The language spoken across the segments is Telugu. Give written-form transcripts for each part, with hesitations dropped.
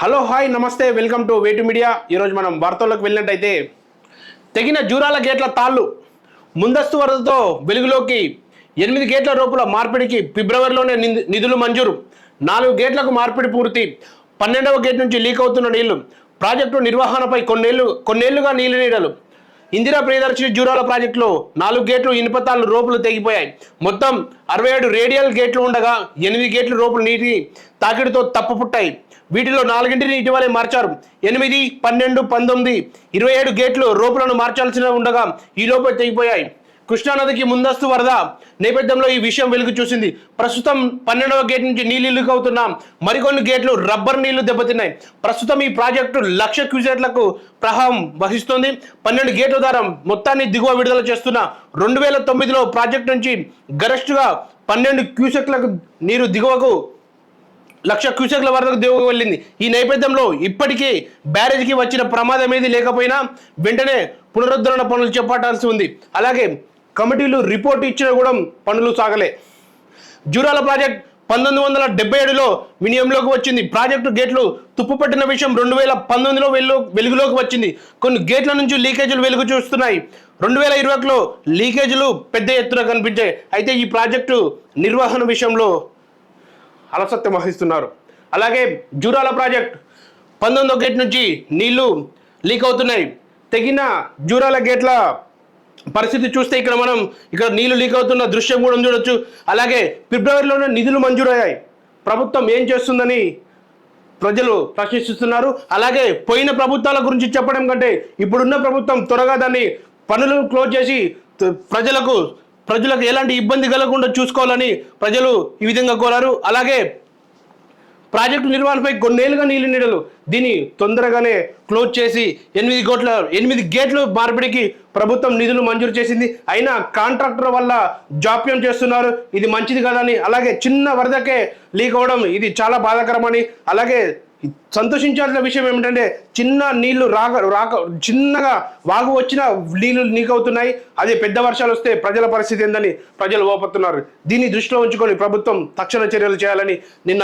హలో హాయ్ నమస్తే వెల్కమ్ టు వేటు మీడియా. ఈరోజు మనం వార్తల్లోకి వెళ్ళినట్టయితే తెగిన జూరాల గేట్ల తాళ్ళు ముందస్తు వరదతో వెలుగులోకి 8 గేట్ల రోపుల మార్పిడికి ఫిబ్రవరిలోనే నిధులు మంజూరు. 4 గేట్లకు మార్పిడి పూర్తి. 12వ గేట్ నుంచి లీక్ అవుతున్న నీళ్లు. ప్రాజెక్టు నిర్వహణపై కొన్నేళ్లుగా నీలి నీడలు. ఇందిరా ప్రియదర్శిని జూరాల ప్రాజెక్టులో 4 గేట్లు ఇనుపతాళ్ళు రోపులు తెగిపోయాయి. మొత్తం 67 రేడియల్ గేట్లు ఉండగా 8 గేట్లు రోపులు నీటి తాకిడితో తప్పుపుట్టాయి. వీటిలో 4ంటిని ఇటీవలే మార్చారు. 8, 12, 19, 27 గేట్లు రోపులను మార్చాల్సి ఉండగా ఈ లోపే తెగిపోయాయి. కృష్ణానదికి ముందస్తు వరద నేపథ్యంలో ఈ విషయం వెలుగు చూసింది. ప్రస్తుతం 12వ గేట్ నుంచి నీళ్లు లీక్ అవుతున్నా మరికొన్ని గేట్లు రబ్బర్ నీళ్లు దెబ్బతిన్నాయి. ప్రస్తుతం ఈ ప్రాజెక్టు 1,00,000 క్యూసెక్లకు ప్రవాహం వహిస్తుంది. 12 గేట్ల ద్వారా మొత్తాన్ని దిగువ విడుదల చేస్తున్న 2009లో ప్రాజెక్టు నుంచి గరిష్టంగా 12 క్యూసెక్లకు నీరు దిగువకు 1,00,000 క్యూసెక్ల వరకు దిగువకు వెళ్ళింది. ఈ నేపథ్యంలో ఇప్పటికీ బ్యారేజ్కి వచ్చిన ప్రమాదం ఏది లేకపోయినా వెంటనే పునరుద్ధరణ పనులు చేపట్టాల్సి ఉంది. అలాగే కమిటీలు రిపోర్ట్ ఇచ్చినా కూడా పనులు సాగలే. జూరాల ప్రాజెక్ట్ 1977లో వినియోగంలోకి వచ్చింది. ప్రాజెక్టు గేట్లు తుప్పుపట్టిన విషయం 2019లో వెలుగులోకి వచ్చింది. కొన్ని గేట్ల నుంచి లీకేజీలు వెలుగు చూస్తున్నాయి. 2021లో లీకేజీలు పెద్ద ఎత్తున కనిపించాయి. అయితే ఈ ప్రాజెక్టు నిర్వహణ విషయంలో అలసత్వం వహిస్తున్నారు. అలాగే జూరాల ప్రాజెక్ట్ 19వ గేట్ నుంచి నీళ్లు లీక్ అవుతున్నాయి. తెగిన జూరాల గేట్ల పరిస్థితి చూస్తే ఇక్కడ నీళ్లు లీక్ అవుతున్న దృశ్యం కూడా చూడొచ్చు. అలాగే ఫిబ్రవరిలోనే నిధులు మంజూరయ్యాయి. ప్రభుత్వం ఏం చేస్తుందని ప్రజలు ప్రశ్నిస్తున్నారు. అలాగే పోయిన ప్రభుత్వాల గురించి చెప్పడం కంటే ఇప్పుడున్న ప్రభుత్వం త్వరగా దాన్ని పనులు క్లోజ్ చేసి ప్రజలకు ఎలాంటి ఇబ్బంది కలగకుండా చూసుకోవాలని ప్రజలు ఈ విధంగా కోరారు. అలాగే ప్రాజెక్టు నిర్వహణపై కొన్నేళ్లుగా నీళ్ళు నీడలు. దీన్ని తొందరగానే క్లోజ్ చేసి 8 గేట్లు మార్పిడికి ప్రభుత్వం నిధులు మంజూరు చేసింది. అయినా కాంట్రాక్టర్ వల్ల జాప్యం చేస్తున్నారు. ఇది మంచిది కాదని, అలాగే చిన్న వరదకే లీక్ అవ్వడం ఇది చాలా బాధాకరమని, అలాగే సంతోషించాల్సిన విషయం ఏమిటంటే చిన్న నీళ్లు చిన్నగా వాగు వచ్చిన నీళ్లు లీక్ అవుతున్నాయి. అదే పెద్ద వర్షాలు వస్తే ప్రజల పరిస్థితి ఏందని ప్రజలు ఓపడుతున్నారు. దీన్ని దృష్టిలో ఉంచుకొని ప్రభుత్వం తక్షణ చర్యలు చేయాలని నిన్న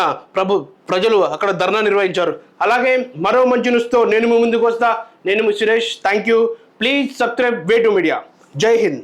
ప్రజలు అక్కడ ధర్నా నిర్వహించారు. అలాగే మరో మంచి న్యూస్తో నేను ముందుకు వస్తా. నేను Suresh. Thank you. Please subscribe వేటు మీడియా. జై హింద్.